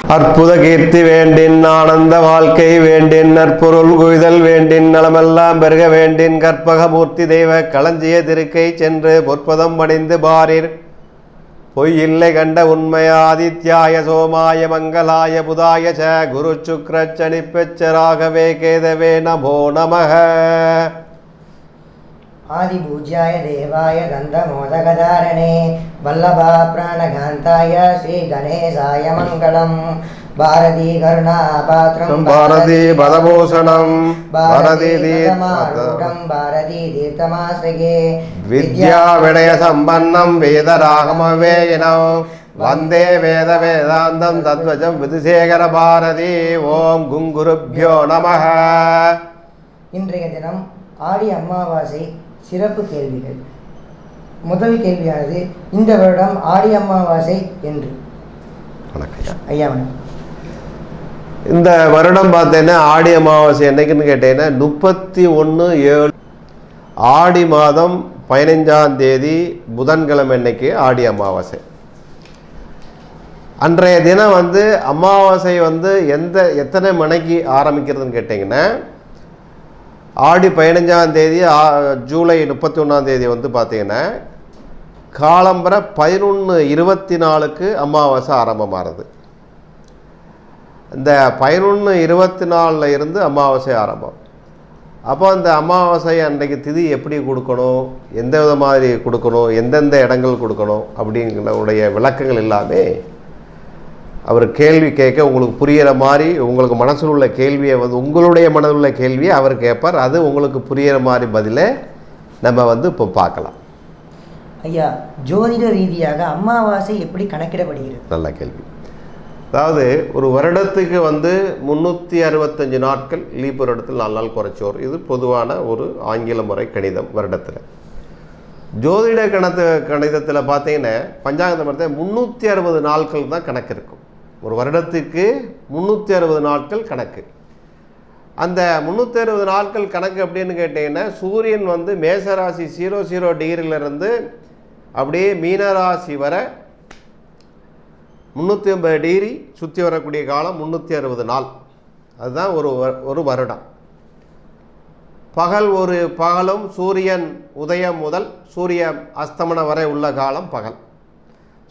அற்புத கீர்த்தி வேண்டின் ஆனந்த வாழ்க்கை வேண்டின் நற்பொருள் குய்தல் வேண்டின் நலமெல்லாம் பெருக வேண்டின் கற்பகமூர்த்தி தெய்வ களஞ்சிய திருக்கை சென்று பொற்பதம் அடைந்து பாரீர். பொய்யில்லை கண்ட உண்மைய ஆதித்யாய சோமாய மங்களாய புதாய ச குரு சுக்ர சனிப்பெச்சராகவே கேதவே நமோ நமக. ஆதிபூஜ்யாய தேவாய கந்தமோதகதாரணே வல்லபா பிராணகாந்தாய ஸ்ரீ கணேசாய மங்களம். பாரதி கருணா பாத்திரம் பாரதி பதபூஷணம் பாரதி தீர்த்தமாரூடம் பாரதி தீர்த்தமாஸ்ரயே வித்யா விடய சம்பன்னம் வேதராகமவேயினம் வந்தே வேத வேதாந்தம் தத்வஜம் விதுசேகர பாரதி. ஓம் குங்குருப்யோ நமஹ. இன்றைய தினம் ஆடி அமாவாசை சிறப்பு கேள்விகள். முதல் கேள்வியானது, இந்த வருடம் ஆடி அமாவாசை என்று. ஐயா வணக்கம். இந்த வருடம் பார்த்தீங்கன்னா ஆடி அமாவாசை என்னைக்குன்னு கேட்டீங்கன்னா 31/7 ஆடி மாதம் 15ஆம் தேதி புதன்கிழமை அன்னைக்கு ஆடி அமாவாசை. அன்றைய தினம் அமாவாசை எத்தனை மணிக்கு ஆரம்பிக்கிறதுன்னு கேட்டிங்கன்னா, ஆடி 15ஆம் தேதி ஜூலை 31ஆம் தேதி பார்த்தீங்கன்னா காலம்பரை 11:24க்கு அமாவாசை ஆரம்பமாகிறது. இந்த 11:24 இருந்து அமாவாசை ஆரம்பம். அப்போ அந்த அமாவாசை அன்றைக்கு திதி எப்படி கொடுக்கணும், எந்த வித மாதிரி கொடுக்கணும், எந்தெந்த இடங்கள் கொடுக்கணும் அப்படிங்கிற விளக்கங்கள் எல்லாமே அவர் கேள்வி கேட்க உங்களுக்கு புரிகிற மாதிரி உங்களுக்கு மனசில் உள்ள கேள்வியை உங்களுடைய மனதில் உள்ள கேள்வியை அவர் கேட்பார். அது உங்களுக்கு புரிகிற மாதிரி பதிலை நம்ம இப்போ பார்க்கலாம். ஐயா, ஜோதிட ரீதியாக அமாவாசை எப்படி கணக்கிடப்படுகிறது? நல்ல கேள்வி. அதாவது ஒரு வருடத்துக்கு 365 நாட்கள், லீப் வருடத்தில் 4 நாள் குறைச்சோர். இது பொதுவான ஒரு ஆங்கில முறை கணிதம் வருடத்தில். ஜோதிட கணிதத்தில் பார்த்தீங்கன்னா பஞ்சாங்க மரத்தில் 360 நாட்கள் தான் கணக்கு இருக்கும். ஒரு வருடத்துக்கு 360 நாட்கள் கணக்கு. அந்த 360 நாட்கள் கணக்கு அப்படின்னு கேட்டிங்கன்னா, சூரியன் மேசராசி 00 டிகிரியிலிருந்து அப்படியே மீனராசி வர 380 டிகிரி சுற்றி வரக்கூடிய காலம் 360 நாள். அதுதான் ஒரு வருடம். பகலும் சூரியன் உதயம் முதல் சூரிய அஸ்தமனம் வரை உள்ள காலம் பகல்.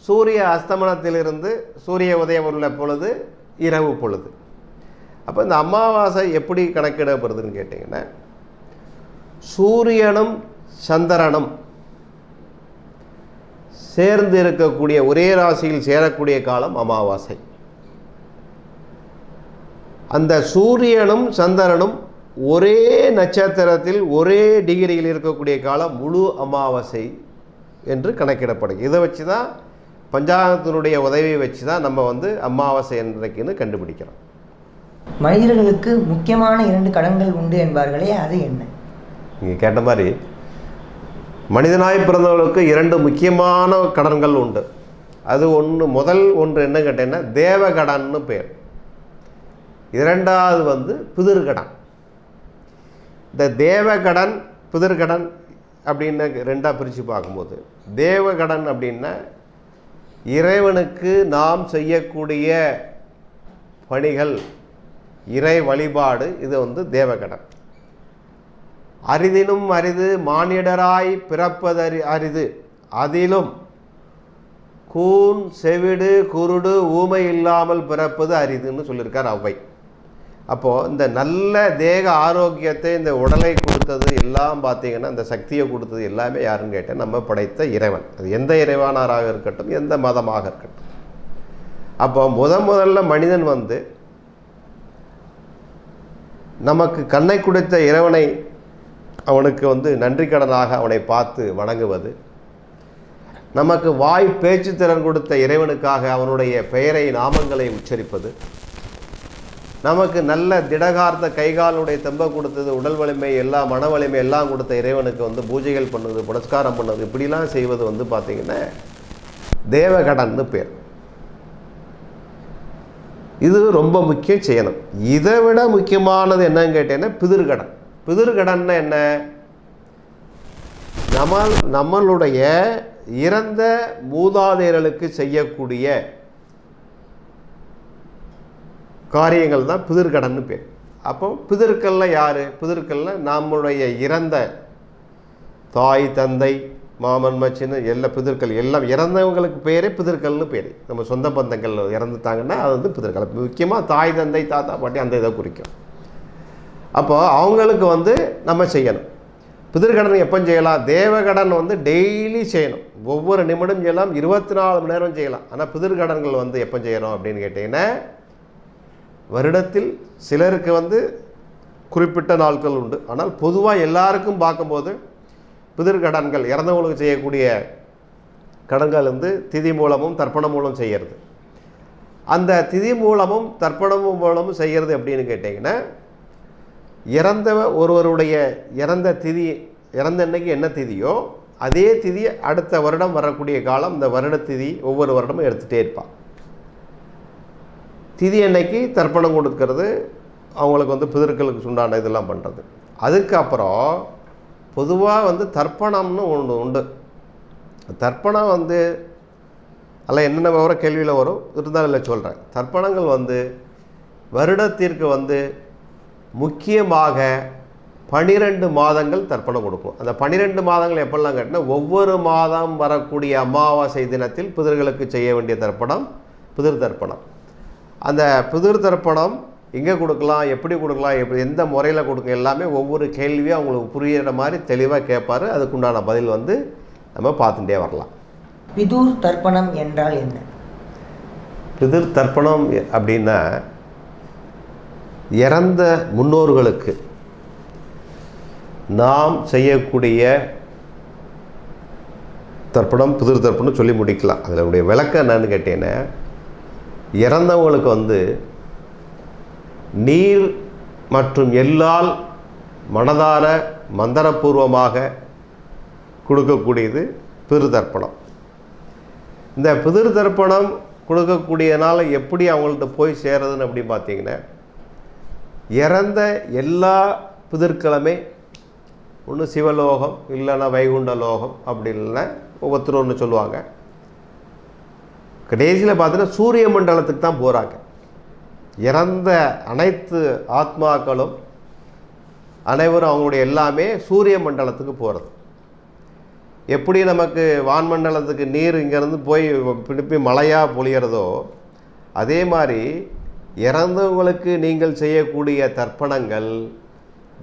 சூரிய அஸ்தமனத்திலிருந்து சூரிய உதயம் உள்ள பொழுது இரவு பொழுது. அப்போ இந்த அமாவாசை எப்படி கணக்கிடப்படுதுன்னு கேட்டிங்கன்னா, சூரியனும் சந்திரனும் சேர்ந்து இருக்கக்கூடிய ஒரே ராசியில் சேரக்கூடிய காலம் அமாவாசை. அந்த சூரியனும் சந்திரனும் ஒரே நட்சத்திரத்தில் ஒரே டிகிரியில் இருக்கக்கூடிய காலம் முழு அமாவாசை என்று கணக்கிடப்படுது. இதை வச்சு தான் பஞ்சாங்கத்தினுடைய உதவியை வச்சு தான் நம்ம அமாவாசை என்றைக்குன்னு கண்டுபிடிக்கிறோம். மனிதர்களுக்கு முக்கியமான 2 கடன்கள் உண்டு என்பார்களே, அது என்ன? நீங்கள் கேட்ட மாதிரி மனிதனாய் பிறந்தவர்களுக்கு 2 முக்கியமான கடன்கள் உண்டு. அது முதல் ஒன்று என்ன கேட்டீங்கன்னா தேவகடன்னு பேர். இரண்டாவது பிதிர்கடன். இந்த தேவகடன் பிதிர்கடன் அப்படின்னு 2ஆக பிரித்து பார்க்கும்போது, தேவகடன் அப்படின்னா இறைவனுக்கு நாம் செய்யக்கூடிய பணிகள், இறை வழிபாடு, இது தேவகடன். அரிதினும் அரிது மானிடராய் பிறப்பது அரிது, அதிலும் கூன் செவிடு குருடு ஊமை இல்லாமல் பிறப்பது அரிதுன்னு சொல்லியிருக்கார் ஔவை. அப்போது இந்த நல்ல தேக ஆரோக்கியத்தை, இந்த உடலை கொடுத்தது எல்லாம் பார்த்திங்கன்னா, இந்த சக்தியை கொடுத்தது எல்லாமே யாருன்னு கேட்டால் நம்ம படைத்த இறைவன். அது எந்த இறைவனாராக இருக்கட்டும், எந்த மதமாக இருக்கட்டும். அப்போ முதல்ல மனிதன் நமக்கு கண்ணை கொடுத்த இறைவனை அவனுக்கு நன்றி கடனாக அவனை பார்த்து வணங்குவது, நமக்கு வாய் பேச்சு திறன் கொடுத்த இறைவனுக்காக அவனுடைய பெயரை நாமங்களை உச்சரிப்பது, நமக்கு நல்ல திடகார்த்த கைகாலுடைய தெம்பை கொடுத்தது, உடல் வலிமை எல்லாம் மன வலிமை எல்லாம் கொடுத்த இறைவனுக்கு பூஜைகள் பண்ணுவது, புனஸ்காரம் பண்ணுவது, இப்படிலாம் செய்வது பார்த்திங்கன்னா தேவகடன்னு பேர். இது ரொம்ப முக்கியம் செய்யணும். இதை விட முக்கியமானது என்னன்னு கேட்டேன்னா பிதிர்கடன். பிதிர்கடன்னா என்ன? நம்மளுடைய இறந்த மூதாதையர்களுக்கு செய்யக்கூடிய காரியங்கள் தான் பிதிர்கடன்னு பேர். அப்போ பிதிர்களில் யார்? பிதிர்களில் நம்முடைய இறந்த தாய் தந்தை மாமன் மச்சின்னு எல்லா பிதிர்கள் எல்லாம் இறந்தவங்களுக்கு பேரே பிதிர்கள்னு பேர். நம்ம சொந்த பந்தங்கள் இறந்துட்டாங்கன்னா அது வந்து பிதிர்கள். முக்கியமாக தாய் தந்தை தாத்தா பாட்டி அந்த இதை குறிக்கும். அப்போ அவங்களுக்கு வந்து நம்ம செய்யணும். பிதிர்கடன் எப்போ செய்யலாம்? தேவகடன் வந்து டெய்லி செய்யணும், ஒவ்வொரு நிமிடம் செய்யலாம், 24 மணி நேரம் செய்யலாம். ஆனால் பிதிர்கடன்கள் வந்து எப்போ செய்யணும் அப்படின்னு கேட்டிங்கன்னா, வருடத்தில் சிலருக்கு வந்து குறிப்பிட்ட நாட்கள் உண்டு. ஆனால் பொதுவாக எல்லாருக்கும் பார்க்கும்போது பிதிர்கடன்கள் இறந்தவங்களுக்கு செய்யக்கூடிய கடன்கள் வந்து திதி மூலமும் தர்ப்பணம் மூலம் செய்கிறது. அந்த திதி மூலமும் தர்ப்பணமும் மூலமும் செய்கிறது அப்படின்னு கேட்டிங்கன்னா, இறந்த ஒருவருடைய இறந்த திதி இறந்த அன்னைக்கு என்ன திதியோ அதே திதி அடுத்த வருடம் வரக்கூடிய காலம் இந்த வருட திதி ஒவ்வொரு வருடமும் எடுத்துகிட்டே இருப்பான். திதி அன்னைக்கு தர்ப்பணம் கொடுக்கறது, அவங்களுக்கு வந்து பிதர்களுக்கு உண்டான இதெல்லாம் பண்ணுறது. அதுக்கப்புறம் பொதுவாக வந்து தர்ப்பணம்னு ஒன்று உண்டு. தர்ப்பணம் வந்து அதில் என்னென்ன விவரம் கேள்வியில் வரும், இருந்தாலும் இல்லை சொல்கிறேன். தர்ப்பணங்கள் வந்து வருடத்திற்கு வந்து முக்கியமாக 12 மாதங்கள் தர்ப்பணம் கொடுக்கும். அந்த 12 மாதங்கள் எப்படிலாம் கேட்டால், ஒவ்வொரு மாதம் வரக்கூடிய அமாவாசை தினத்தில் பிதர்களுக்கு செய்ய வேண்டிய தர்ப்பணம் பிதிர் தர்ப்பணம். அந்த பிதிர் தர்ப்பணம் எங்கே கொடுக்கலாம், எப்படி கொடுக்கலாம், எப்படி எந்த முறையில் கொடுக்கும், எல்லாமே ஒவ்வொரு கேள்வியும் அவங்களுக்கு புரிகிற மாதிரி தெளிவாக கேட்பார். அதுக்குண்டான பதில் வந்து நம்ம பார்த்துட்டே வரலாம். பிதுர் தர்ப்பணம் என்றால் என்ன? பிதிர் தர்ப்பணம் அப்படின்னா, இறந்த முன்னோர்களுக்கு நாம் செய்யக்கூடிய தர்ப்பணம் பிதிர் தர்ப்பணம் சொல்லி முடிக்கலாம். அதனுடைய விளக்கம் என்னன்னு கேட்டீங்கன்னா, இறந்தவங்களுக்கு வந்து நீர் மற்றும் எல்லால் மனதார மந்திரபூர்வமாக கொடுக்கக்கூடியது பிதிர் தர்ப்பணம். இந்த பிதிர் தர்ப்பணம் கொடுக்கக்கூடியனால எப்படி அவங்கள்ட்ட போய் சேருதுன்னு அப்படி பார்த்தீங்கன்னா, இறந்த எல்லா பிதிர்க்கிழமை ஒன்று சிவலோகம் இல்லைன்னா வைகுண்ட லோகம் அப்படி இல்லைன்னா ஒவ்வொருத்தர் ஒன்று சொல்லுவாங்க. கடைசியில் பார்த்தீங்கன்னா சூரிய மண்டலத்துக்கு தான் போகிறாங்க. இறந்த அனைத்து ஆத்மாக்களும் அனைவரும் அவங்களுடைய எல்லாமே சூரிய மண்டலத்துக்கு போகிறது. எப்படி நமக்கு வான்மண்டலத்துக்கு நீர் இங்கேருந்து போய் திருப்பி மழையாக பொழிகிறதோ, அதே மாதிரி இறந்தவங்களுக்கு நீங்கள் செய்யக்கூடிய தர்ப்பணங்கள்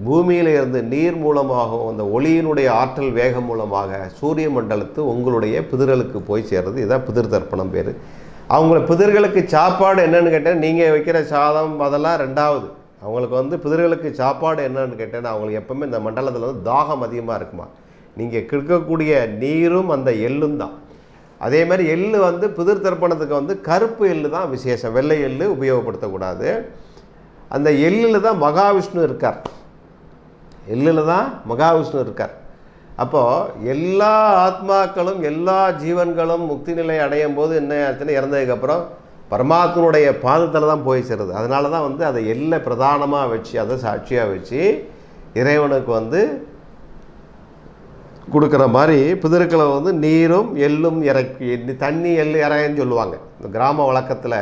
பூமியில் இருந்து நீர் மூலமாகவும் அந்த ஒளியினுடைய ஆற்றல் வேகம் மூலமாக சூரிய மண்டலத்து உங்களுடைய பிதிர்களுக்கு போய் சேர்றது. இதுதான் பிதிர் தர்ப்பணம் பேர். அவங்கள பிதிர்களுக்கு சாப்பாடு என்னன்னு கேட்டால், நீங்கள் வைக்கிற சாதம் அதெல்லாம் ரெண்டாவது. அவங்களுக்கு வந்து பிதிர்களுக்கு சாப்பாடு என்னன்னு கேட்டேன்னா, அவங்களுக்கு எப்பவுமே இந்த மண்டலத்தில் வந்து தாகம் அதிகமாக இருக்குமா. நீங்கள் கிடக்கக்கூடிய நீரும் அந்த எள்ளும் தான். அதே மாதிரி எள்ளு வந்து பிதிர் தர்ப்பணத்துக்கு வந்து கருப்பு எள்ளு தான் விசேஷம், வெள்ளை எள்ளு உபயோகப்படுத்தக்கூடாது. அந்த எள்ளில் தான் மகாவிஷ்ணு இருக்கார். எள்ளில் தான் மகாவிஷ்ணு இருக்கார். அப்போது எல்லா ஆத்மாக்களும் எல்லா ஜீவன்களும் முக்தி நிலை அடையும் போது என்ன ஆச்சுன்னா, இறந்ததுக்கப்புறம் பரமாத்மனுடைய பாதத்தில் தான் போய் சேருது. அதனால தான் வந்து அதை எல்லை பிரதானமாக வச்சு அதை சாட்சியாக வச்சு இறைவனுக்கு வந்து கொடுக்குற மாதிரி பிதிர்களை வந்து நீரும் எள்ளும் இறக்கி, தண்ணி எள்ளு இறையன்னு சொல்லுவாங்க. இந்த கிராம வழக்கத்தில்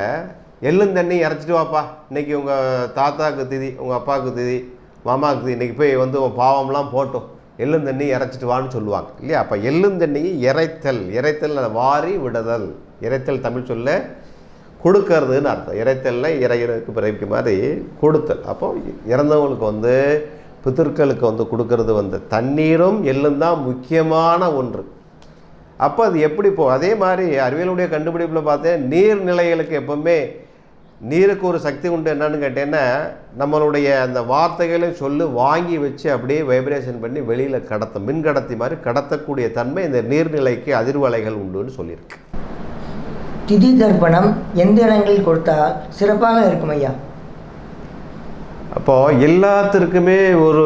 எள்ளும் தண்ணி இறச்சிட்டு வாப்பா, இன்றைக்கி உங்கள் தாத்தாவுக்கு திதி, உங்கள் அப்பாவுக்கு திதி, மாமாவுக்கு திதி, இன்றைக்கி போய் வந்து உன் பாவம்லாம் போட்டோம், எள்ளும் தண்ணி இறைச்சிட்டு வான்னு சொல்லுவாங்க இல்லையா. அப்போ எள்ளும் தண்ணி இறைத்தல், இறைத்தல் வாரி விடுதல், இறைத்தல் தமிழ் சொல்ல கொடுக்கறதுன்னு அர்த்தம். இறைத்தல்ல இறைவனுக்கு பிறகு மாதிரி கொடுத்தல். அப்போ இறந்தவங்களுக்கு வந்து பிதர்களுக்கு வந்து கொடுக்கறது வந்து தண்ணீரும் எள்ளும் தான் முக்கியமான ஒன்று. அப்போ அது எப்படி அதே மாதிரி அறிவியலுடைய கண்டுபிடிப்பில் பார்த்தேன், நீர்நிலைகளுக்கு எப்பவுமே நீருக்கு ஒரு சக்தி உண்டு. என்னன்னு கேட்டேன்னா, நம்மளுடைய அந்த வார்த்தைகளை சொல்லி வாங்கி வச்சு அப்படியே வைப்ரேஷன் பண்ணி வெளியில் கடத்தும், மின்கடத்தி மாதிரி கடத்தக்கூடிய தன்மை இந்த நீர்நிலைக்கு அதிர்வலைகள் உண்டுன்னு சொல்லியிருக்கு. திதி தர்ப்பணம் எந்த இடங்களில் கொடுத்தால் சிறப்பாக இருக்கும் ஐயா? அப்போது எல்லாத்திற்குமே ஒரு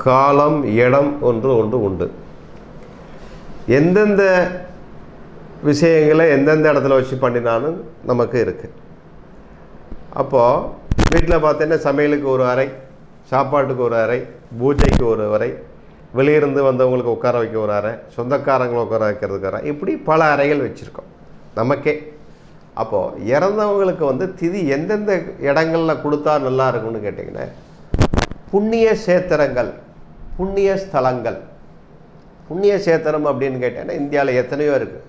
காலம் இடம் ஒன்று உண்டு. எந்தெந்த விஷயங்களை எந்தெந்த இடத்துல வச்சு பண்ணினாலும் நமக்கு இருக்குது. அப்போது வீட்டில் பார்த்தீங்கன்னா சமையலுக்கு ஒரு அறை, சாப்பாட்டுக்கு ஒரு அறை, பூஜைக்கு ஒரு அறை, வெளியிருந்து வந்தவங்களுக்கு உட்கார வைக்க ஒரு அறை, சொந்தக்காரங்களை உட்கார வைக்கிறதுக்கு அறை, இப்படி பல அறைகள் வச்சுருக்கோம் நமக்கே. அப்போது இறந்தவங்களுக்கு வந்து திதி எந்தெந்த இடங்களில் கொடுத்தா நல்லா இருக்கும்னு கேட்டிங்கன்னா, புண்ணிய சேத்திரங்கள், புண்ணிய ஸ்தலங்கள். புண்ணிய சேத்திரம் அப்படின்னு கேட்டேன்னா இந்தியாவில் எத்தனையோ இருக்குது.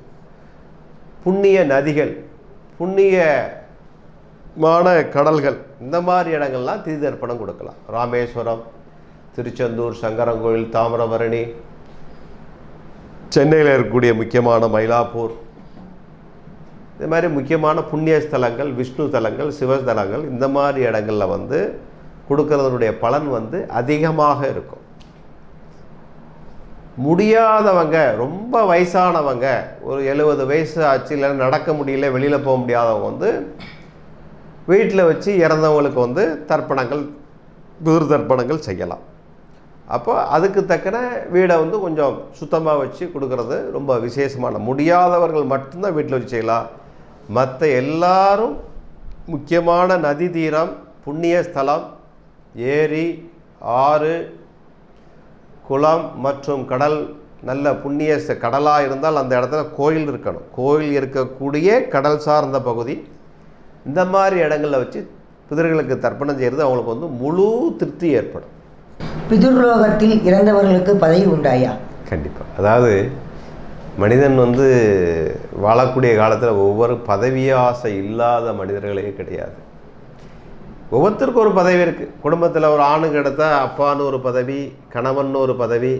புண்ணிய நதிகள், புண்ணியமான கடல்கள், இந்த மாதிரி இடங்கள்லாம் திதி தர்ப்பணம் கொடுக்கலாம். ராமேஸ்வரம், திருச்செந்தூர், சங்கரங்கோயில், தாமிரபரணி, சென்னையில் இருக்கக்கூடிய முக்கியமான மயிலாப்பூர், இந்த மாதிரி முக்கியமான புண்ணிய ஸ்தலங்கள், விஷ்ணு தலங்கள், சிவஸ்தலங்கள், இந்த மாதிரி இடங்களில் வந்து கொடுக்கறதுனுடைய பலன் வந்து அதிகமாக இருக்கும். முடியாதவங்க, ரொம்ப வயசானவங்க, ஒரு 70 வயசு ஆச்சு, இல்லைன்னா நடக்க முடியல, வெளியில் போக முடியாதவங்க வந்து வீட்டில் வச்சு இறந்தவங்களுக்கு வந்து தர்ப்பணங்கள், பிதிர் தர்ப்பணங்கள் செய்யலாம். அப்போ அதுக்கு தக்கன வீடை வந்து கொஞ்சம் சுத்தமாக வச்சு கொடுக்கறது ரொம்ப விசேஷமான. முடியாதவர்கள் மட்டும்தான் வீட்டில் வச்சு செய்யலாம். மற்ற எல்லாரும் முக்கியமான நதி தீரம், புண்ணிய ஸ்தலம், ஏரி, ஆறு, குளம் மற்றும் கடல், நல்ல புண்ணிய கடலாக இருந்தால் அந்த இடத்துல கோயில் இருக்கணும். கோயில் இருக்கக்கூடிய கடல் சார்ந்த பகுதி, இந்த மாதிரி இடங்களில் வச்சு பிதர்களுக்கு தர்ப்பணம் செய்கிறது அவங்களுக்கு வந்து முழு திருப்தி ஏற்படும். பிதுர்லோகத்தில் இறந்தவர்களுக்கு பதவி உண்டாயா? கண்டிப்பாக. அதாவது மனிதன் வந்து வாழக்கூடிய காலத்தில் ஒவ்வொரு பதவி ஆசை இல்லாத மனிதர்களே கிடையாது. ஒவ்வொருத்தருக்கும் ஒரு பதவி இருக்குது. குடும்பத்தில் ஒரு ஆணுக்கு எடுத்தால் அப்பான்னு ஒரு பதவி, கணவன் ஒரு பதவி,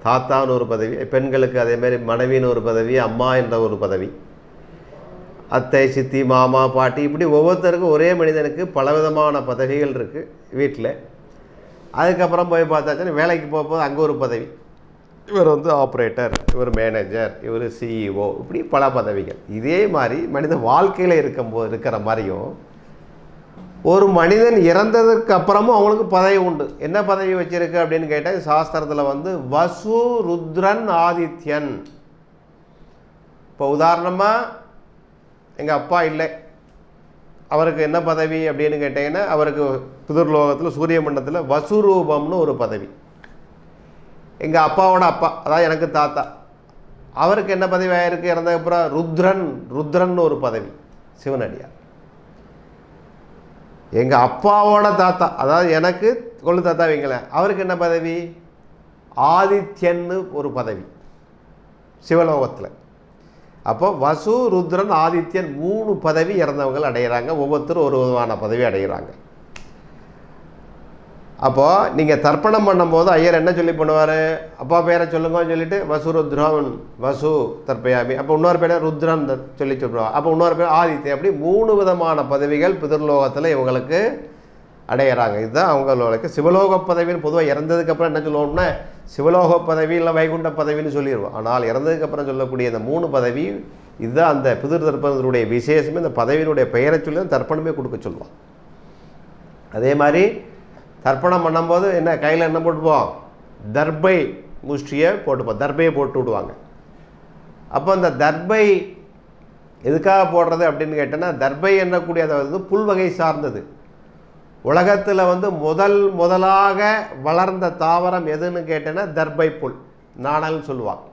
தாத்தான்னு ஒரு பதவி. பெண்களுக்கு அதேமாரி மனைவின்னு ஒரு பதவி, அம்மா என்ற ஒரு பதவி, அத்தை, சித்தி, மாமா, பாட்டி, இப்படி ஒவ்வொருத்தருக்கும் ஒரே மனிதனுக்கு பலவிதமான பதவிகள் இருக்குது வீட்டில். அதுக்கப்புறம் போய் பார்த்தாச்சுன்னா வேலைக்கு போகும்போது அங்கே ஒரு பதவி, இவர் வந்து ஆப்ரேட்டர், இவர் மேனேஜர், இவர் சிஇஓ, இப்படி பல பதவிகள். இதே மாதிரி மனித வாழ்க்கையில் இருக்கிற மாதிரியும் ஒரு மனிதன் இறந்ததுக்கு அப்புறமும் அவங்களுக்கு பதவி உண்டு. என்ன பதவி வச்சிருக்கு அப்படின்னு கேட்டால் சாஸ்திரத்தில் வந்து வசு, ருத்ரன், ஆதித்யன். இப்போ உதாரணமாக எங்கள் அப்பா இல்லை, அவருக்கு என்ன பதவி அப்படின்னு கேட்டிங்கன்னா, அவருக்கு பிதுர்லோகத்தில் சூரிய மண்டலத்தில் வசுரூபம்னு ஒரு பதவி. எங்கள் அப்பாவோட அப்பா, அதாவது எனக்கு தாத்தா, அவருக்கு என்ன பதவி ஆயிருக்கு இறந்ததுக்கப்புறம்? ருத்ரன் ஒரு பதவி, சிவனடியார். எங்கள் அப்பாவோட தாத்தா, அதாவது எனக்கு கொள்ளு தாத்தா வைங்களேன், அவருக்கு என்ன பதவி? ஆதித்யன்னு ஒரு பதவி சிவலோகத்தில். அப்போ வசு, ருத்ரன், ஆதித்யன் 3 பதவி இறந்தவங்க அடைகிறாங்க. ஒவ்வொருத்தரும் ஒரு விதமான பதவி அடைகிறாங்க. அப்போது நீங்கள் தர்ப்பணம் பண்ணும்போது ஐயர் என்ன சொல்லி பண்ணுவார்? அப்பா பேரை சொல்லுங்கன்னு சொல்லிட்டு வசு ருத்ரன், வசு தர்ப்பயாமி. அப்போ இன்னொரு பேரை ருத்ரன் சொல்லி சொல்லுவாங்க. அப்போ இன்னொரு பேர் ஆதித்யன். அப்படி 3 விதமான பதவிகள் பிதர்லோகத்தில் இவங்களுக்கு அடையிறாங்க. இதுதான் அவங்களுக்கு சிவலோக பதவின்னு. பொதுவாக இறந்ததுக்கப்புறம் என்ன சொல்லுவோம்னா சிவலோக பதவி இல்லை வைகுண்ட பதவின்னு சொல்லிடுவோம். ஆனால் இறந்ததுக்கப்புறம் சொல்லக்கூடிய இந்த 3 பதவி, இதுதான் அந்த பிதிர் தர்ப்பணத்தினுடைய விசேஷமே. இந்த பதவியினுடைய பெயரை சொல்லி தான் தர்ப்பணமே கொடுக்க சொல்லுவோம். அதே மாதிரி தர்ப்பணம் பண்ணும்போது என்ன கையில் என்ன போட்டுப்போம்? தர்பை முஷ்டியை போட்டுப்போம், தர்பையை போட்டு விடுவாங்க. அப்போ அந்த தர்பை எதுக்காக போடுறது அப்படின்னு கேட்டோன்னா, தர்பை என்னக்கூடிய அதாவது புல் வகை சார்ந்தது. உலகத்தில் வந்து முதலாக வளர்ந்த தாவரம் எதுன்னு கேட்டேன்னா தர்பை புல், நாணல்னு சொல்லுவாங்க.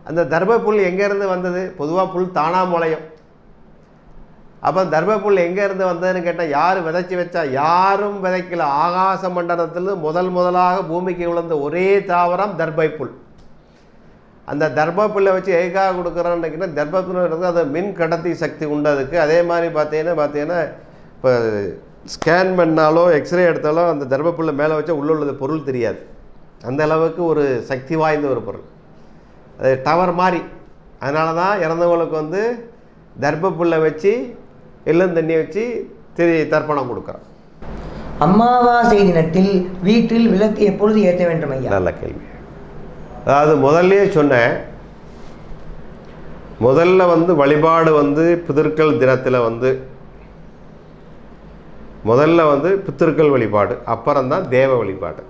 அந்த தர்பை புல் எங்கேருந்து வந்தது? பொதுவாக புல் தானா முளையும். அப்போ தர்பை புல் எங்கேருந்து வந்ததுன்னு கேட்டால் யார் விதைச்சி வச்சா? யாரும் விதைக்கல. ஆகாச மண்டலத்தில் முதலாக பூமிக்கு விழுந்த ஒரே தாவரம் தர்பை புல். அந்த தர்பை புல்லை வச்சு எதுக்காக கொடுக்குறோன்னு கேட்டால், தர்பை புல் அது மின் கடத்தி சக்தி உண்டதுக்கு. அதே மாதிரி பார்த்தீங்கன்னா இப்போ ஸ்கேன் பண்ணாலோ எக்ஸ்ரே எடுத்தாலோ அந்த தர்பப்புல்லை மேலே வச்சா உள்ளுள்ளது பொருள் தெரியாது. அந்த அளவுக்கு ஒரு சக்தி வாய்ந்த ஒரு பொருள், அது டவர் மாதிரி. அதனால தான் இறந்தவங்களுக்கு வந்து தர்பப்புல்லை வச்சு எள்ளும் தண்ணி வச்சு தர்ப்பணம் கொடுக்குறோம். அமாவாசை தினத்தில் வீட்டில் விளக்கு எப்பொழுது ஏற்ற வேண்டும் ஐயா? நல்ல கேள்வி. அதாவது முதல்ல சொன்னேன், முதல்ல வந்து வழிபாடு வந்து பிதர்கள் தினத்தில் வந்து முதல்ல வந்து பித்திருக்கள் வழிபாடு, அப்புறம்தான் தேவ வழிபாடு.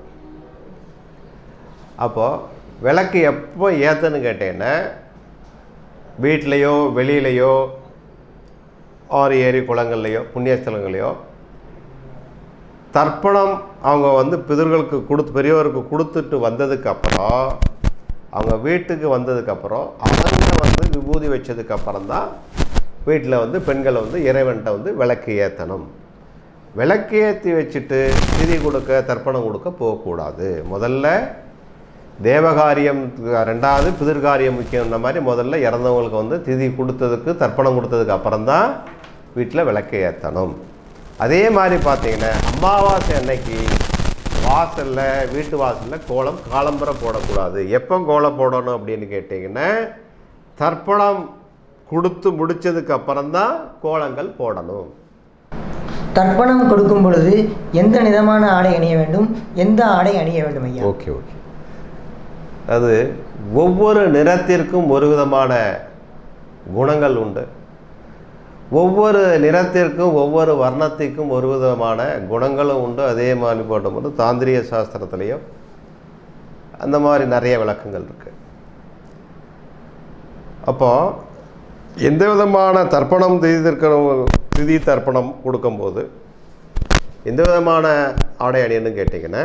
அப்போது விளக்கு எப்போ ஏற்றன்னு கேட்டேன்னா, வீட்லேயோ வெளியிலையோ ஆறு ஏரி குளங்கள்லையோ புண்ணியஸ்தலங்களையோ தர்ப்பணம் அவங்க வந்து பிதர்களுக்கு பெரியவருக்கு கொடுத்துட்டு வந்ததுக்கப்புறம், அவங்க வீட்டுக்கு வந்ததுக்கப்புறம் அவங்க வந்து விபூதி வச்சதுக்கப்புறம் தான் வீட்டில் வந்து பெண்களை வந்து இறைவன்கிட்ட வந்து விளக்கு ஏற்றணும். விளக்கு ஏற்றி வச்சுட்டு திதி கொடுக்க தர்ப்பணம் கொடுக்க போகக்கூடாது. முதல்ல தேவகாரியம், ரெண்டாவது பிதிர்காரியம் முக்கியன்ற மாதிரி முதல்ல இறந்தவங்களுக்கு வந்து திதி கொடுத்ததுக்கு தர்ப்பணம் கொடுத்ததுக்கு அப்புறம்தான் வீட்டில் விளக்கு ஏற்றணும். அதே மாதிரி பார்த்தீங்கன்னா அமாவாசை அன்னைக்கு வாசலில், வீட்டு வாசலில் கோலம் காலம்பரை போடக்கூடாது. எப்போ கோலம் போடணும் அப்படின்னு கேட்டிங்கன்னா தர்ப்பணம் கொடுத்து முடித்ததுக்கு அப்புறம்தான் கோலங்கள் போடணும். தர்ப்பணம் கொடுக்கும் பொழுது எந்த நிறமான ஆடை அணிய வேண்டும், எந்த ஆடை அணிய வேண்டும் ஐயா? ஓகே. அது ஒவ்வொரு நிறத்திற்கும் ஒரு விதமான குணங்கள் உண்டு. ஒவ்வொரு நிறத்திற்கும் ஒவ்வொரு வர்ணத்திற்கும் ஒரு விதமான குணங்களும் உண்டு. அதே மாதிரி போடும்போது தாந்திரிய சாஸ்திரத்துலேயும் அந்த மாதிரி நிறைய விளக்கங்கள் இருக்குது. அப்போது எந்த விதமான தர்ப்பணம் திதி தர்ப்பணம் கொடுக்கும்போது எந்த விதமான ஆடை அணியன்னு கேட்டிங்கன்னா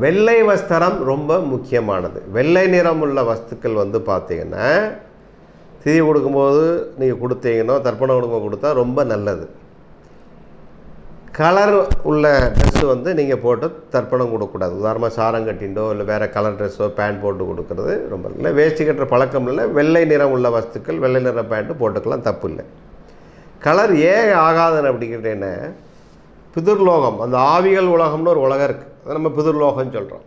வெள்ளை வஸ்திரம் ரொம்ப முக்கியமானது. வெள்ளை நிறம் உள்ள வஸ்துக்கள் வந்து பார்த்திங்கன்னா திதி கொடுக்கும்போது நீங்கள் கொடுத்தீங்கன்னா தர்ப்பணம் கொடுத்தா ரொம்ப நல்லது. கலர் உள்ள ட்ரெஸ்ஸு வந்து நீங்கள் போட்டு தர்ப்பணம் கொடுக்கக்கூடாது. உதாரணமாக சாரம் கட்டிண்டோ இல்லை வேறு கலர் ட்ரெஸ்ஸோ பேண்ட் போட்டு கொடுக்குறது ரொம்ப இல்லை. வேஷ்டி கட்டுற பழக்கம் இல்லை. வெள்ளை நிறம் உள்ள வஸ்துக்கள், வெள்ளை நிற பேண்ட்டு போட்டுக்கலாம், தப்பு இல்லை. கலர் ஏன் ஆகாதுன்னு அப்படிங்கிட்டேன்னா பிதுர்லோகம், அந்த ஆவிகள் உலகம்னு ஒரு உலகம் இருக்குது, அதை நம்ம பிதுர்லோகம்னு சொல்கிறோம்.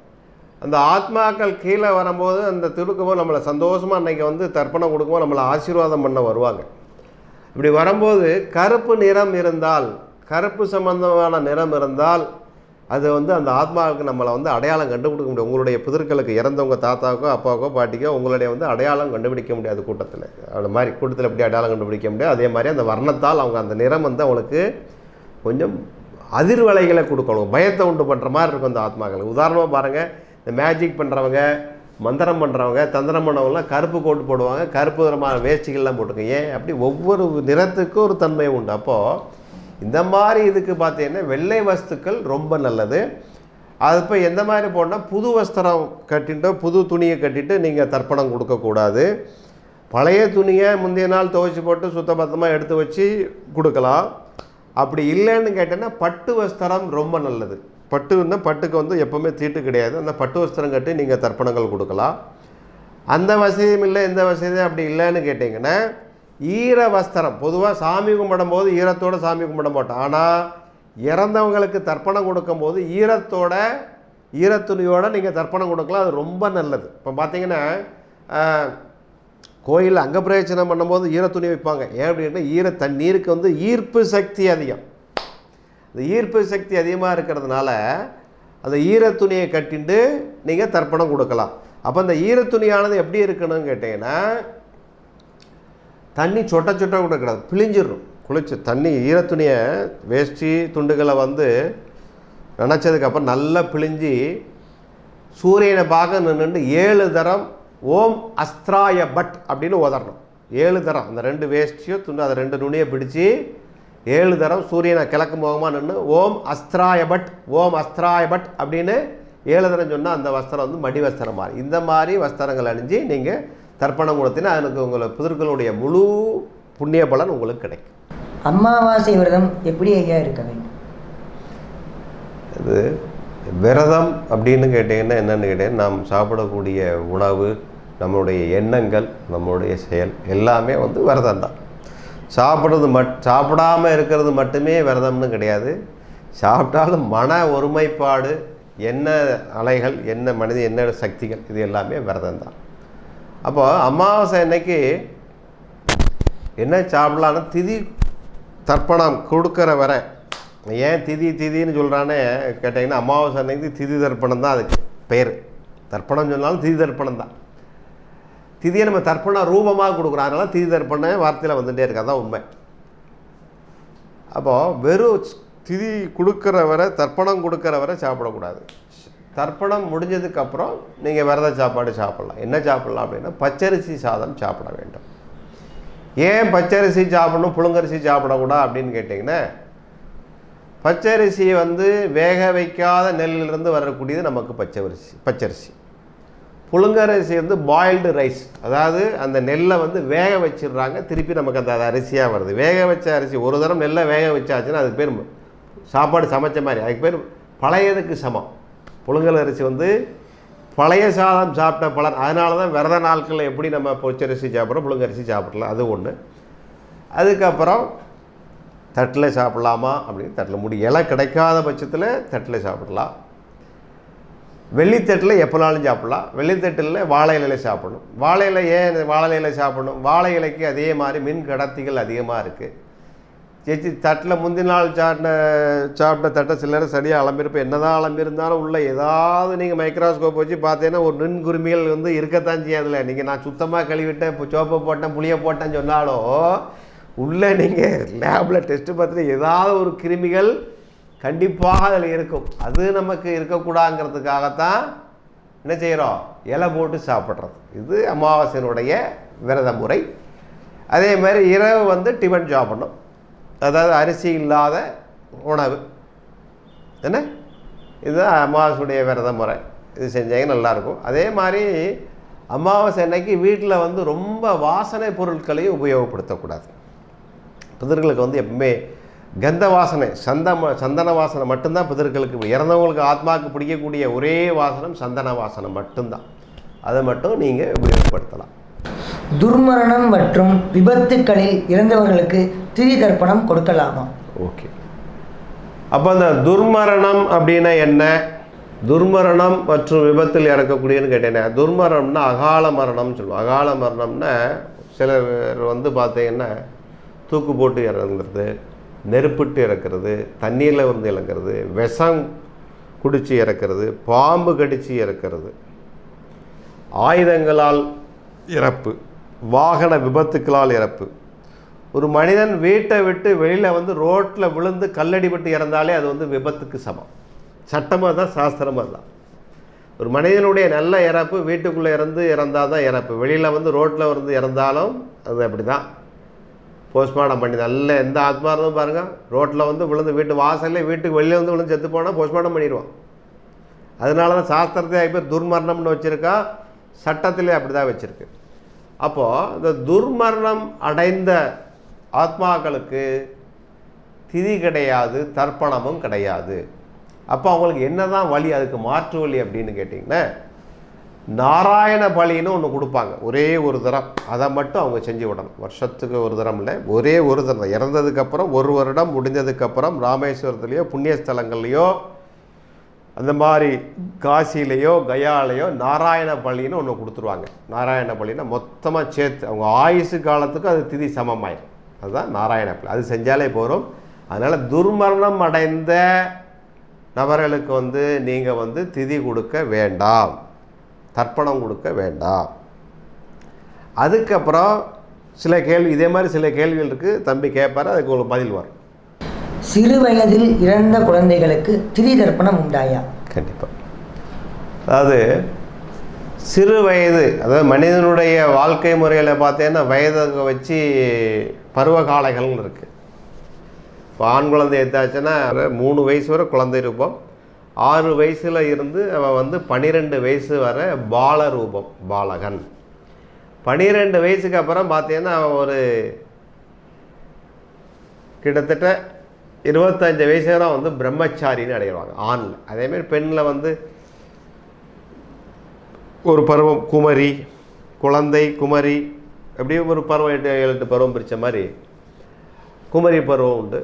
அந்த ஆத்மாக்கள் கீழே வரும்போது அந்த திருக்கும்போது நம்மளை சந்தோஷமாக அன்றைக்கி வந்து தர்ப்பணம் கொடுக்கும்போது நம்மளை ஆசீர்வாதம் பண்ண வருவாங்க. இப்படி வரும்போது கருப்பு நிறம் இருந்தால், கருப்பு சம்பந்தமான நிறம் இருந்தால் அது வந்து அந்த ஆத்மாவுக்கு நம்மளை வந்து அடையாளம் கண்டுபிடிக்க முடியும். உங்களுடைய பிதர்களுக்கு, இறந்தவங்க தாத்தாவுக்கோ அப்பாவுக்கோ பாட்டிக்கோ உங்களுடைய வந்து அடையாளம் கண்டுபிடிக்க முடியாது கூட்டத்தில். அது மாதிரி கூட்டத்தில் எப்படி அடையாளம் கண்டுபிடிக்க முடியாது, அதே மாதிரி அந்த வர்ணத்தால் அவங்க அந்த நிறம் வந்து அவங்களுக்கு கொஞ்சம் அதிர்வலைகளை கொடுக்கணும், பயத்தை உண்டு பண்ணுற மாதிரி இருக்கும் அந்த ஆத்மாக்களுக்கு. உதாரணமாக பாருங்கள், இந்த மேஜிக் பண்ணுறவங்க, மந்திரம் பண்ணுறவங்க, தந்திரம் பண்ணவங்களாம் கருப்பு கோட்டு போடுவாங்க, கருப்பு விதமான வேஷ்டிகள்லாம் போட்டுங்க. ஏன் அப்படி ஒவ்வொரு நிறத்துக்கும் ஒரு தன்மை உண்டு. அப்போது இந்த மாதிரி இதுக்கு பார்த்தீங்கன்னா வெள்ளை வஸ்துக்கள் ரொம்ப நல்லது. அது இப்போ எந்த மாதிரி போனால் புது வஸ்திரம் கட்டிட்டு புது துணியை கட்டிட்டு நீங்கள் தர்ப்பணம் கொடுக்கக்கூடாது. பழைய துணியை முந்தைய நாள் துவைச்சி போட்டு சுத்தபத்தமாக எடுத்து வச்சு கொடுக்கலாம். அப்படி இல்லைன்னு கேட்டேன்னா பட்டு வஸ்திரம் ரொம்ப நல்லது. பட்டுன்னா பட்டுக்கு வந்து எப்போவுமே தீட்டு கிடையாது. அந்த பட்டு வஸ்திரம் கட்டி நீங்கள் தர்ப்பணங்கள் கொடுக்கலாம். அந்த வசதியும் இல்லை, எந்த வசதியும் அப்படி இல்லைன்னு கேட்டிங்கன்னா ஈர வஸ்திரம், பொதுவாக சாமி கும்பிடும் போது ஈரத்தோடு சாமி கும்பிட மாட்டோம். ஆனால் இறந்தவங்களுக்கு தர்ப்பணம் கொடுக்கும்போது ஈரத்துணியோடு நீங்கள் தர்ப்பணம் கொடுக்கலாம், அது ரொம்ப நல்லது. இப்போ பார்த்தீங்கன்னா கோயிலில் அங்கப்பிரவேசனம் பண்ணும்போது ஈரத்துணி வைப்பாங்க. ஏன் அப்படின்னா தண்ணீருக்கு வந்து ஈர்ப்பு சக்தி அதிகம். இந்த ஈர்ப்பு சக்தி அதிகமாக இருக்கிறதுனால அந்த ஈரத்துணியை கட்டிட்டு நீங்கள் தர்ப்பணம் கொடுக்கலாம். அப்போ அந்த ஈரத்துணியானது எப்படி இருக்கணும்னு கேட்டிங்கன்னா தண்ணி சொட்ட சொட்ட கொடுக்கூடாது, பிழிஞ்சிடணும். குளிச்சு தண்ணி ஈரத்துணியை வேஷ்டி துண்டுகளை வந்து நினச்சதுக்கப்புறம் நல்லா பிழிஞ்சி சூரியனை பார்க்க நின்று 7 தரம் ஓம் அஸ்திராய பட் அப்படின்னு ஓதரணும். 7 தரம் அந்த 2 வேஷ்டியோ துண்டு அதை 2 நுனியை பிடிச்சி 7 தரம் சூரியனை கிழக்கு முகமாக நின்று ஓம் அஸ்திராய பட் ஓம் அஸ்திராய பட் அப்படின்னு 7 தரம் சொன்னால் அந்த வஸ்திரம் வந்து மடி வஸ்திரம் மாதிரி. இந்த மாதிரி வஸ்திரங்கள் அணிஞ்சு நீங்கள் தர்ப்பணம் கொடுத்தீங்கன்னா அதுக்கு உங்களை பிதர்களுடைய முழு புண்ணிய பலன் உங்களுக்கு கிடைக்கும். அமாவாசை விரதம் எப்படி ஐயா இருக்க வேண்டும்? இது விரதம் அப்படின்னு கேட்டிங்கன்னா என்னென்னு கேட்டிங்கன்னா நாம் சாப்பிடக்கூடிய உணவு, நம்மளுடைய எண்ணங்கள், நம்மளுடைய செயல் எல்லாமே வந்து விரதம் தான். சாப்பிடாமல் இருக்கிறது மட்டுமே விரதம்னு கிடையாது. சாப்பிட்டாலும் மன ஒருமைப்பாடு, என்ன அலைகள், என்ன மனித, என்ன சக்திகள், இது எல்லாமே விரதம் தான். அப்போ அமாவாசை அன்னைக்கு என்ன சாப்பிடலான்னு திதி தர்ப்பணம் கொடுக்குற வரை. ஏன் திதின்னு சொல்கிறானே கேட்டிங்கன்னா அமாவாசை அன்னைக்கு திதி தர்ப்பணம் தான் அதுக்கு பெயர். தர்ப்பணம் சொன்னாலும் திதி தர்ப்பணம் தான். திதியை நம்ம தர்ப்பணம் ரூபமாக கொடுக்குறோம், அதனால திதி தர்ப்பண வார்த்தையில் வந்துகிட்டே இருக்கு, அதான் உண்மை. அப்போது வெறும் திதி கொடுக்குற வரை, தர்ப்பணம் கொடுக்குற வரை சாப்பிடக்கூடாது. தர்ப்பணம் முடிஞ்சதுக்கப்புறம் நீங்கள் விரத சாப்பாடு சாப்பிட்லாம். என்ன சாப்பிட்லாம் அப்படின்னா பச்சரிசி சாதம் சாப்பிட வேண்டும். ஏன் பச்சரிசி சாப்பிடணும், புழுங்கரிசி சாப்பிடக்கூடாது அப்படின்னு கேட்டிங்கன்னா பச்சரிசி வந்து வேக வைக்காத நெல்லிலிருந்து வரக்கூடியது நமக்கு பச்சரிசி. புழுங்கரிசி வந்து பாயில்டு ரைஸ், அதாவது அந்த நெல்லை வந்து வேக வச்சிடுறாங்க, திருப்பி நமக்கு அந்த அரிசியாக வருது. வேக வச்ச அரிசி ஒரு தரம் நெல்லை வேக வச்சாச்சுன்னா அதுக்கு பேர் சாப்பாடு சமைச்ச மாதிரி, அதுக்கு பேர் பழையதுக்கு சமம். புழுங்கல் அரிசி வந்து பழைய சாதம் சாப்பிட்ட பலன். அதனால தான் விரத நாட்களில் எப்படி நம்ம பொச்சரிசி சாப்பிட்றோம், புழுங்கரிசி சாப்பிடலாம், அது ஒன்று. அதுக்கப்புறம் தட்டில் சாப்பிட்லாமா அப்படின்னு தட்டில் இலை கிடைக்காத பட்சத்தில் தட்டில் சாப்பிடலாம். வெள்ளித்தட்டில் எப்போனாலும் சாப்பிட்லாம். வெள்ளித்தட்டில் வாழை இலையில் சாப்பிடணும். வாழை இலை ஏன் வாழை இலையில் சாப்பிடணும்? வாழை இலைக்கு அதே மாதிரி மின் கடத்திகள் அதிகமாக இருக்குது. தட்டில் முந்தின நாள் சாப்பிட்ட தட்டை சிலர் சரியாக அலம்பிருப்போம். என்ன தான் அலம்பிருந்தாலும் உள்ள ஏதாவது நீங்கள் மைக்ரோஸ்கோப் வச்சு பார்த்தீங்கன்னா ஒரு நுண்குருமிகள் வந்து இருக்கத்தான் செய்யாதுல்ல. நீங்கள் நான் சுத்தமாக கழுவிட்டேன், சோப்பை போட்டேன், புளியை போட்டேன்னு சொன்னாலும் உள்ளே நீங்கள் லேபில் டெஸ்ட்டு பார்த்துட்டு ஏதாவது ஒரு கிருமிகள் கண்டிப்பாக அதில் இருக்கும். அது நமக்கு இருக்கக்கூடாதுங்கிறதுக்காகத்தான் என்ன செய்கிறோம், இலை போட்டு சாப்பிட்றது. இது அமாவாசையினுடைய விரத முறை. அதே மாதிரி இரவு வந்து டிஃபன் சாப்பிடணும், அதாவது அரிசி இல்லாத உணவு. என்ன இதுதான் அமாவாசையுடைய விரத முறை. இது செஞ்சாங்க நல்லாயிருக்கும். அதே மாதிரி அமாவாசை அன்னைக்கு வீட்டில் வந்து ரொம்ப வாசனை பொருட்களையும் உபயோகப்படுத்தக்கூடாது. பிதர்களுக்கு வந்து எப்பவுமே கந்த வாசனை, சந்தன வாசனை மட்டும்தான் பிதர்களுக்கு. இறந்தவங்களுக்கு ஆத்மாவுக்கு பிடிக்கக்கூடிய ஒரே வாசனம் சந்தன வாசனை மட்டும்தான். அதை மட்டும் நீங்கள் உபயோகப்படுத்தலாம். துர்மரணம் மற்றும் விபத்துக்களில் இறந்தவர்களுக்கு திதி தர்ப்பணம் கொடுக்கலாமா? ஓகே, அப்போ அந்த துர்மரணம் அப்படின்னா என்ன? துர்மரணம் மற்றும் விபத்தில் இறக்கக்கூடியன்னு கேட்டேன்னா, துர்மரணம்னா அகால மரணம்னு சொல்லுவோம். அகால மரணம்னா சிலர் வந்து பார்த்தீங்கன்னா தூக்கு போட்டு இறங்குறது, நெருப்பிட்டு இறக்கிறது, தண்ணீரில் வந்து இறங்கிறது, விஷம் குடித்து இறக்கிறது, பாம்பு கடித்து இறக்கிறது, ஆயுதங்களால் இறப்பு, வாகன விபத்துக்களால் இறப்பு. ஒரு மனிதன் வீட்டை விட்டு வெளியில் வந்து ரோட்டில் விழுந்து கல்லடிபட்டு இறந்தாலே அது வந்து விபத்துக்கு சமம். சட்டமாக தான், சாஸ்திரமாக தான். ஒரு மனிதனுடைய நல்ல இறப்பு வீட்டுக்குள்ளே இறந்தால் தான் இறப்பு. வெளியில் வந்து ரோட்டில் வந்து இறந்தாலும் அது அப்படி தான். போஸ்ட்மார்ட்டம் பண்ணி நல்ல எந்த ஆத்மா இருந்தும் பாருங்கள், ரோட்டில் வந்து விழுந்து வீட்டு வாசல்லே வீட்டுக்கு வெளியே வந்து விழுந்து செத்து போனால் போஸ்ட்மார்ட்டம் பண்ணிடுவான். அதனால தான் சாஸ்திரத்தை இப்போ துர்மரணம்னு வச்சுருக்கா, சட்டத்திலே அப்படி தான் வச்சுருக்கு. அப்போது இந்த துர்மரணம் அடைந்த ஆத்மாக்களுக்கு திதி கிடையாது, தர்ப்பணமும் கிடையாது. அப்போ அவங்களுக்கு என்ன தான் வழி, அதுக்கு மாற்று வழி அப்படின்னு கேட்டிங்கன்னா, நாராயண பலின்னு ஒன்று கொடுப்பாங்க ஒரே ஒரு தரம். அதை மட்டும் அவங்க செஞ்சு விடணும். வருஷத்துக்கு ஒரு தரம் இல்லை, ஒரே ஒரு தரம். இறந்ததுக்கப்புறம் ஒரு வருடம் முடிஞ்சதுக்கப்புறம் ராமேஸ்வரத்துலேயோ புண்ணியஸ்தலங்கள்லையோ அந்த மாதிரி காசிலேயோ கயாலேயோ நாராயண பலின்னு ஒன்று கொடுத்துருவாங்க. நாராயண பலின்னா மொத்தமாக சேர்த்து அவங்க ஆயுசு காலத்துக்கு அது திதி சமமாயிடும். அதுதான் நாராயண பலி. அது செஞ்சாலே போகிறோம். அதனால் துர்மரணம் அடைந்த நபர்களுக்கு வந்து நீங்கள் வந்து திதி கொடுக்க வேண்டாம், தர்ப்பணம் கொடுக்க வேண்டாம். அதுக்கப்புறம் சில கேள்வி, இதே மாதிரி சில கேள்விகள் இருக்குது, தம்பி கேட்பார், அதுக்கு ஒரு பதில் வரும். சிறு வயதில் இறந்த குழந்தைகளுக்கு திதி தர்ப்பணம் உண்டாயா? கண்டிப்பாக. அதாவது சிறு வயது, அதாவது மனிதனுடைய வாழ்க்கை முறையில் பார்த்தீங்கன்னா வயதை வச்சு பருவ காலைகள்னு இருக்குது. இப்போ ஆண் குழந்தை எடுத்தாச்சுன்னா 3 வயசு வரை குழந்தை ரூபம், 6 வயசில் இருந்து அவன் வந்து 12 வயசு வரை பால ரூபம், பாலகன். 12 வயசுக்கு அப்புறம் பார்த்தீங்கன்னா அவன் ஒரு கிட்டத்தட்ட 25 வயசு வரை வந்து பிரம்மச்சாரின்னு அடையிடுவாங்க ஆணில். அதேமாரி பெண்ணில் வந்து ஒரு பருவம் குமரி, குழந்தை, குமரி, அப்படியே ஒரு பருவம் 7-8 பருவம் பிரித்த மாதிரி குமரி பருவம் உண்டு,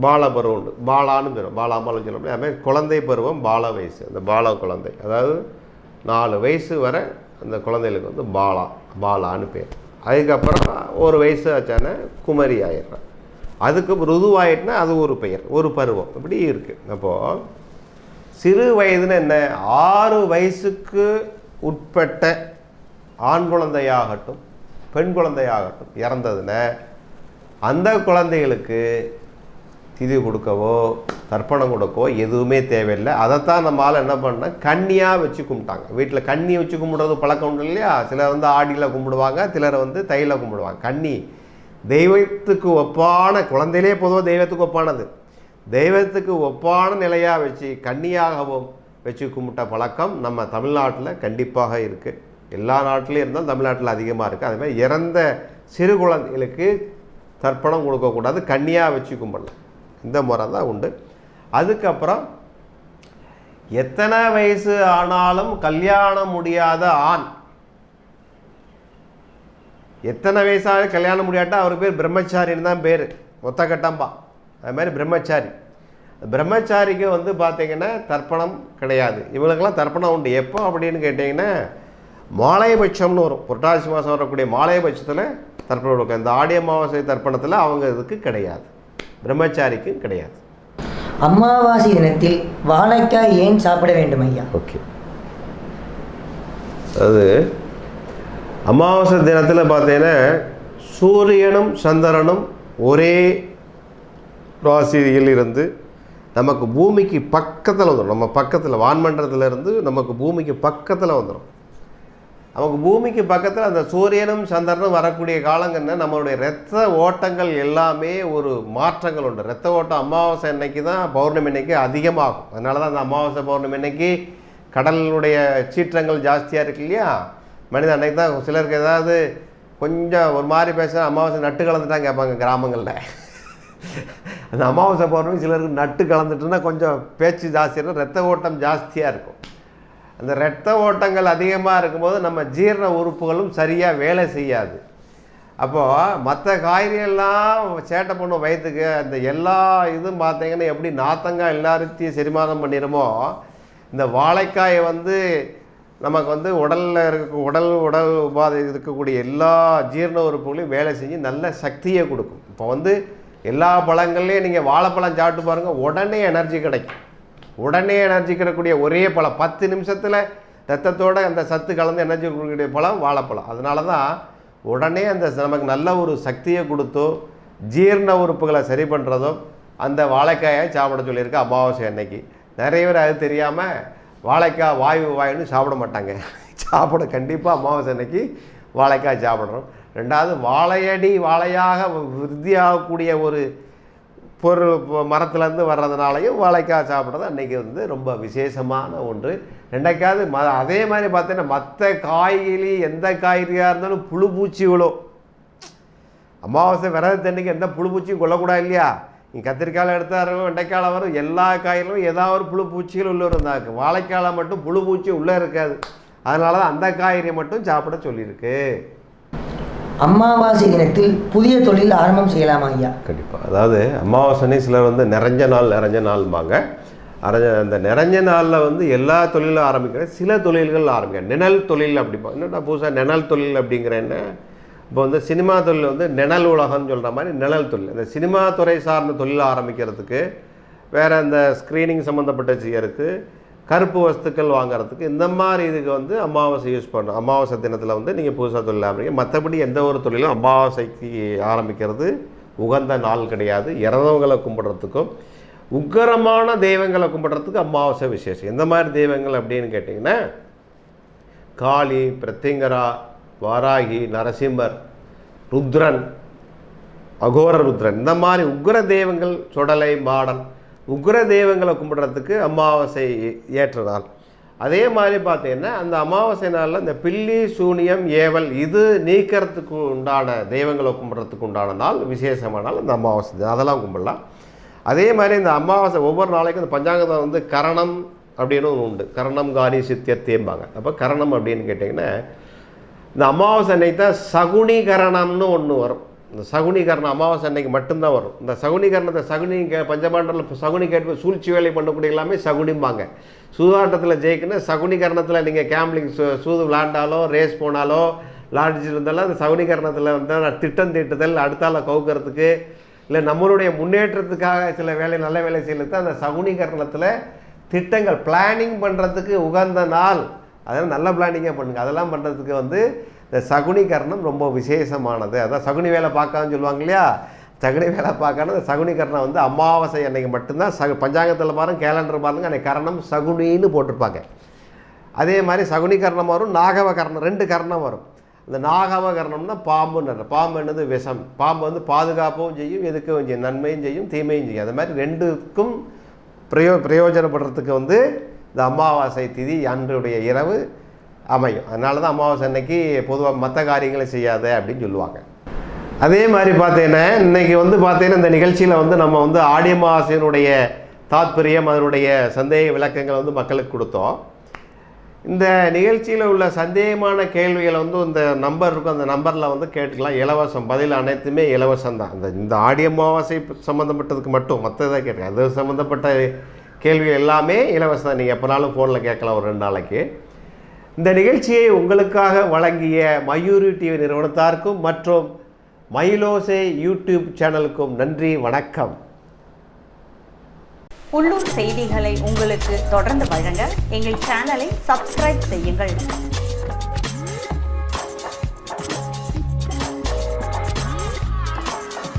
பால பருவம் உண்டு. பாலான்னு பேரும், பாலாமாலும் சொல்ல முடியாது. அதுமாதிரி குழந்தை பருவம் பால வயசு, அந்த பால குழந்தை, அதாவது 4 வயசு வரை அந்த குழந்தைகளுக்கு வந்து பாலான்னு பேர். அதுக்கப்புறம் 1 வயசு ஆச்சானே குமரி ஆயிடுறான். அதுக்கு ருதுவாயிட்டுனா அது ஒரு பெயர், ஒரு பருவம், இப்படி இருக்குது. அப்போது சிறு வயதுன்னு என்ன, 6 வயசுக்கு உட்பட்ட ஆண் குழந்தையாகட்டும் பெண் குழந்தையாகட்டும் இறந்ததுன்னா அந்த குழந்தைகளுக்கு திதி கொடுக்கவோ தர்ப்பணம் கொடுக்கவோ எதுவுமே தேவையில்லை. அதைத்தான் நம்மளால் என்ன பண்ணால் கன்னியாக வச்சு கும்பிட்டாங்க. வீட்டில் கன்னி வச்சு கும்பிடுறது பழக்கம் உண்டு இல்லையா? சிலர் வந்து ஆடியில் கும்பிடுவாங்க, சிலர் வந்து தையில் கும்பிடுவாங்க. கன்னி தெய்வத்துக்கு ஒப்பான, குழந்தையிலே பொதுவாக தெய்வத்துக்கு ஒப்பானது, தெய்வத்துக்கு ஒப்பான நிலையாக வச்சு கன்னியாகவும் வச்சு கும்பிட்ட பழக்கம் நம்ம தமிழ்நாட்டில் கண்டிப்பாக இருக்குது. எல்லா நாட்டிலையும் இருந்தாலும் தமிழ்நாட்டில் அதிகமாக இருக்குது. அதேமாதிரி இறந்த சிறு குழந்தைகளுக்கு தர்ப்பணம் கொடுக்கக்கூடாது, கன்னியாக வச்சு கும்பிடலாம். இந்த முறை தான் உண்டு. அதுக்கப்புறம் எத்தனை வயசு ஆனாலும் கல்யாணம் முடியாத ஆண், எத்தனை வயசாக கல்யாணம் முடியாட்டா அவர் பேர் பிரம்மச்சாரின்னு தான் பேர், ஒத்த கட்டம்பா. அது மாதிரி பிரம்மச்சாரி, பிரம்மச்சாரிக்கு வந்து பார்த்திங்கன்னா தர்ப்பணம் கிடையாது. இவங்களுக்கெல்லாம் தர்ப்பணம் உண்டு. எப்போ அப்படின்னு கேட்டிங்கன்னா மாலையபட்சம்னு வரும், புரட்டாசி மாதம் வரக்கூடிய மாலையபட்சத்தில் தர்ப்பணம் கொடுக்கும். இந்த ஆடி அமாவாசை தர்ப்பணத்தில் அவங்க இதுக்கு கிடையாது, பிரம்மச்சாரிக்கு கிடையாது. அமாவாசை தினத்தில் வாழைக்காய் ஏன் சாப்பிட வேண்டும் ஐயா? ஓகே, அது அமாவாசை தினத்தில் பார்த்தீங்கன்னா சூரியனும் சந்திரனும் ஒரே ராசியில் இருந்து நமக்கு பூமிக்கு பக்கத்தில் வந்துடும். நம்ம பக்கத்தில் வான்மண்டலத்தில் இருந்து நமக்கு பூமிக்கு பக்கத்தில் வந்துடும். நமக்கு பூமிக்கு பக்கத்தில் அந்த சூரியனும் சந்திரனும் வரக்கூடிய காலங்கள்னா நம்மளுடைய இரத்த ஓட்டங்கள் எல்லாமே ஒரு மாற்றங்கள் உண்டு. இரத்த ஓட்டம் அமாவாசை அன்னைக்கு தான், பௌர்ணமி அன்னைக்கு அதிகமாகும். அதனால தான் அந்த அமாவாசை பௌர்ணமி அன்னைக்கு கடலுடைய சீற்றங்கள் ஜாஸ்தியாக இருக்கு இல்லையா. மனிதன் அன்னைக்கு தான் சிலருக்கு ஏதாவது கொஞ்சம் ஒரு மாதிரி பேச அமாவாசை நட்டு கலந்துட்டாங்க கேட்பாங்க கிராமங்களில். அந்த அமாவாசை பௌர்ணமி சிலருக்கு நட்டு கலந்துட்டுன்னா கொஞ்சம் பேச்சு ஜாஸ்தியாக, இரத்த ஓட்டம் ஜாஸ்தியாக இருக்கும். அந்த இரத்த ஓட்டங்கள் அதிகமாக இருக்கும்போது நம்ம ஜீரண உறுப்புகளும் சரியாக வேலை செய்யாது. அப்போது மற்ற காய்கறிகள்லாம் சேட்டை பண்ணும் வயிற்றுக்கு. அந்த எல்லா இதுவும் பார்த்தீங்கன்னா எப்படி நாத்தங்காய் எல்லாத்தையும் செரிமானம் பண்ணிடுமோ, இந்த வாழைக்காயை வந்து நமக்கு வந்து உடலில் உடல் உபாதை இருக்கக்கூடிய எல்லா ஜீரண உறுப்புகளையும் வேலை செஞ்சு நல்ல சக்தியை கொடுக்கும். இப்போ வந்து எல்லா பழங்கள்லேயும் நீங்கள் வாழைப்பழம் சாப்பிட்டு பாருங்கள், உடனே எனர்ஜி கிடைக்கும். உடனே எனர்ஜி கிடைக்கக்கூடிய ஒரே பழம், 10 நிமிஷத்தில் ரத்தத்தோடு அந்த சத்து கலந்து எனர்ஜி கொடுக்கக்கூடிய பழம் வாழைப்பழம். அதனால தான் உடனே அந்த நமக்கு நல்ல ஒரு சக்தியை கொடுத்தோ ஜீரண உறுப்புகளை சரி பண்ணுறதோ அந்த வாழைக்காயை சாப்பிட சொல்லியிருக்கு அமாவாசை அன்னைக்கு. நிறைய பேர் அது தெரியாமல் வாழைக்காய் வாயுன்னு சாப்பிட மாட்டாங்க. சாப்பிட கண்டிப்பாக அமாவாசை அன்னைக்கு வாழைக்காய் சாப்பிட்றோம். ரெண்டாவது வாழையாக விருத்தியாகக்கூடிய ஒரு பொருள் மரத்துலேருந்து வர்றதுனாலையும் வாழைக்காய் சாப்பிட்றது அன்றைக்கி வந்து ரொம்ப விசேஷமான ஒன்று. ரெண்டாக்காவது அதே மாதிரி பார்த்தீங்கன்னா மற்ற காய்கறி எந்த காய்கறியாக இருந்தாலும் புழு பூச்சி விழும். அமாவாசை விரதத்து அன்றைக்கி எந்த புழு பூச்சியும் கொள்ளக்கூடாது இல்லையா. நீ கத்திரிக்காயில் எடுத்தாலும் வெண்டைக்காயில் வரும், எல்லா காயிலும் ஏதாவது ஒரு புழு பூச்சிகள் உள்ளே இருந்தாங்க. வாழைக்காயில் மட்டும் புழு பூச்சி உள்ளே இருக்காது. அதனால தான் அந்த காய்கறியை மட்டும் சாப்பிட சொல்லியிருக்கு. அமாவாசை தினத்தில் புதிய தொழில் ஆரம்பம் செய்யலாமா ஐயா? கண்டிப்பாக. அதாவது அமாவாசை சிலர் வந்து நிறைஞ்ச நாள்பாங்க. அந்த நிறைஞ்ச நாளில் வந்து எல்லா தொழிலும் ஆரம்பிக்கிற, சில தொழில்கள் ஆரம்பிக்கிறேன். நிழல் தொழில் அப்படிப்பா. என்னடா புதுசாக நிழல் தொழில் அப்படிங்கிறேன்னு, இப்போ வந்து சினிமா தொழில் வந்து நிழல் உலகம்னு சொல்கிற மாதிரி நிழல் தொழில். இந்த சினிமா துறை சார்ந்த தொழில் ஆரம்பிக்கிறதுக்கு, வேறு இந்த ஸ்க்ரீனிங் சம்மந்தப்பட்ட செய்யறதுக்கு, கருப்பு வஸ்துக்கள் வாங்கிறதுக்கு, இந்த மாதிரி இதுக்கு வந்து அமாவாசை யூஸ் பண்ணணும். அமாவாசை தினத்தில் வந்து நீங்கள் புதுசாக தொழில் ஆரம்பிங்க. மற்றபடி எந்த ஒரு தொழிலும் அமாவாசைக்கு ஆரம்பிக்கிறது உகந்த நாள் கிடையாது. இறந்தவங்களை கும்பிட்றதுக்கும் உக்கரமான தெய்வங்களை கும்பிட்றதுக்கு அமாவாசை விசேஷம். எந்த மாதிரி தெய்வங்கள் அப்படின்னு கேட்டிங்கன்னா காளி, பிரத்திங்கரா, வாராகி, நரசிம்மர், ருத்ரன், அகோர ருத்ரன், இந்த மாதிரி உக்ர தெய்வங்கள், சுடலை, மாடன், உக்ர தெய்வங்களை கும்பிட்றதுக்கு அமாவாசை ஏற்ற நாள். அதே மாதிரி பார்த்தீங்கன்னா அந்த அமாவாசை நாளில் இந்த பில்லி, சூனியம், ஏவல் இது நீக்கிறதுக்கு உண்டான தெய்வங்களை கும்பிட்றதுக்கு உண்டான நாள், விசேஷமான நாள் இந்த அமாவாசை. அதெல்லாம் கும்பிடலாம். அதே மாதிரி இந்த அமாவாசை ஒவ்வொரு நாளைக்கும் இந்த பஞ்சாங்கத்தை வந்து கரணம் அப்படின்னு ஒன்று உண்டு. கரணம் காரி சித்தியத்தேம்பாங்க. அப்போ கரணம் அப்படின்னு கேட்டிங்கன்னா இந்த அமாவாசை அன்னைக்கு தான் சகுனி கரணம்னு ஒன்று வரும். இந்த சகுனி கரணம் அமாவாசை அன்னைக்கு மட்டும்தான் வரும். இந்த சகுனி கரணத்தை சகுனி பஞ்சபாண்டரில் சகுனி கேட்டு சூழ்ச்சி வேலை பண்ணக்கூடிய எல்லாமே சகுனிம்பாங்க. சூதாட்டத்தில் ஜெயிக்கணும் சகுனி கரணத்தில் நீங்கள் கேம்லிங் சூது விளாண்டாலோ, ரேஸ் போனாலோ, விளாடிச்சிட்டு இருந்தாலும் அந்த சகுனி கரணத்தில் வந்து திட்டம் தீட்டுதல், அடுத்தால கவுக்கிறதுக்கு, இல்லை நம்மளுடைய முன்னேற்றத்துக்காக சில வேலை நல்ல வேலை செய்யறது அந்த சகுனி கரணத்தில் திட்டங்கள் பிளானிங் பண்ணுறதுக்கு உகந்த நாள். அதனால் நல்ல பிளானிங்காக பண்ணுங்கள். அதெல்லாம் பண்ணுறதுக்கு வந்து இந்த சகுனி கரணம் ரொம்ப விசேஷமானது. அதான் சகுனி வேலை பார்க்கான்னு சொல்லுவாங்க இல்லையா. சகுனி வேலை பார்க்கான இந்த சகுனி கரணம் வந்து அமாவாசை அன்னைக்கு மட்டும்தான். பஞ்சாங்கத்தில் பாருங்க, கேலண்டர் பாருங்க, அன்றைக்கி கரணம் சகுனின்னு போட்டிருப்பாங்க. அதே மாதிரி சகுனி கரணம் வரும், நாகவ கரணம், 2 கரணம் வரும். இந்த நாகவ கரணம்னா பாம்புன்னு, பாம்பு என்னது விஷம். பாம்பு வந்து பாதுகாப்பும் செய்யும், எதுக்கும் செய்யும், நன்மையும் செய்யும், தீமையும் செய்யும். அது மாதிரி 2க்கும் பிரயோஜனப்படுறதுக்கு வந்து இந்த அமாவாசை திதி அன்றைய இரவு அமையும். அதனால தான் அமாவாசை அன்னைக்கு பொதுவாக மற்ற காரியங்களை செய்யாத அப்படின்னு சொல்லுவாங்க. அதே மாதிரி பார்த்தீங்கன்னா இன்றைக்கி வந்து பார்த்தீங்கன்னா இந்த நிகழ்ச்சியில் வந்து நம்ம வந்து ஆடி அமாவாசையினுடைய தாத்பரியம் அதனுடைய சந்தேக விளக்கங்களை வந்து மக்களுக்கு கொடுத்தோம். இந்த நிகழ்ச்சியில் உள்ள சந்தேகமான கேள்விகளை வந்து இந்த நம்பர் இருக்கும், அந்த நம்பரில் வந்து கேட்டுக்கலாம். இலவசம், பதில் அனைத்துமே இலவசம் தான். இந்த ஆடி அமாவாசை சம்மந்தப்பட்டதுக்கு மட்டும், மற்றதை கேட்க அது சம்மந்தப்பட்ட கேள்விகள் எல்லாமே இலவசம் தான். நீங்கள் எப்போனாலும் ஃபோனில் கேட்கலாம் ஒரு 2 நாளைக்கு. இந்த நிகழ்ச்சியை உங்களுக்காக வழங்கிய மயூரி டிவி நிறுவனத்தாருக்கும் மற்றும் மயிலோசை யூடியூப் சேனலுக்கும் நன்றி, வணக்கம். உள்ளூர் செய்திகளை உங்களுக்கு தொடர்ந்து வழங்க எங்கள் சேனலை சப்ஸ்கிரைப் செய்யுங்கள்.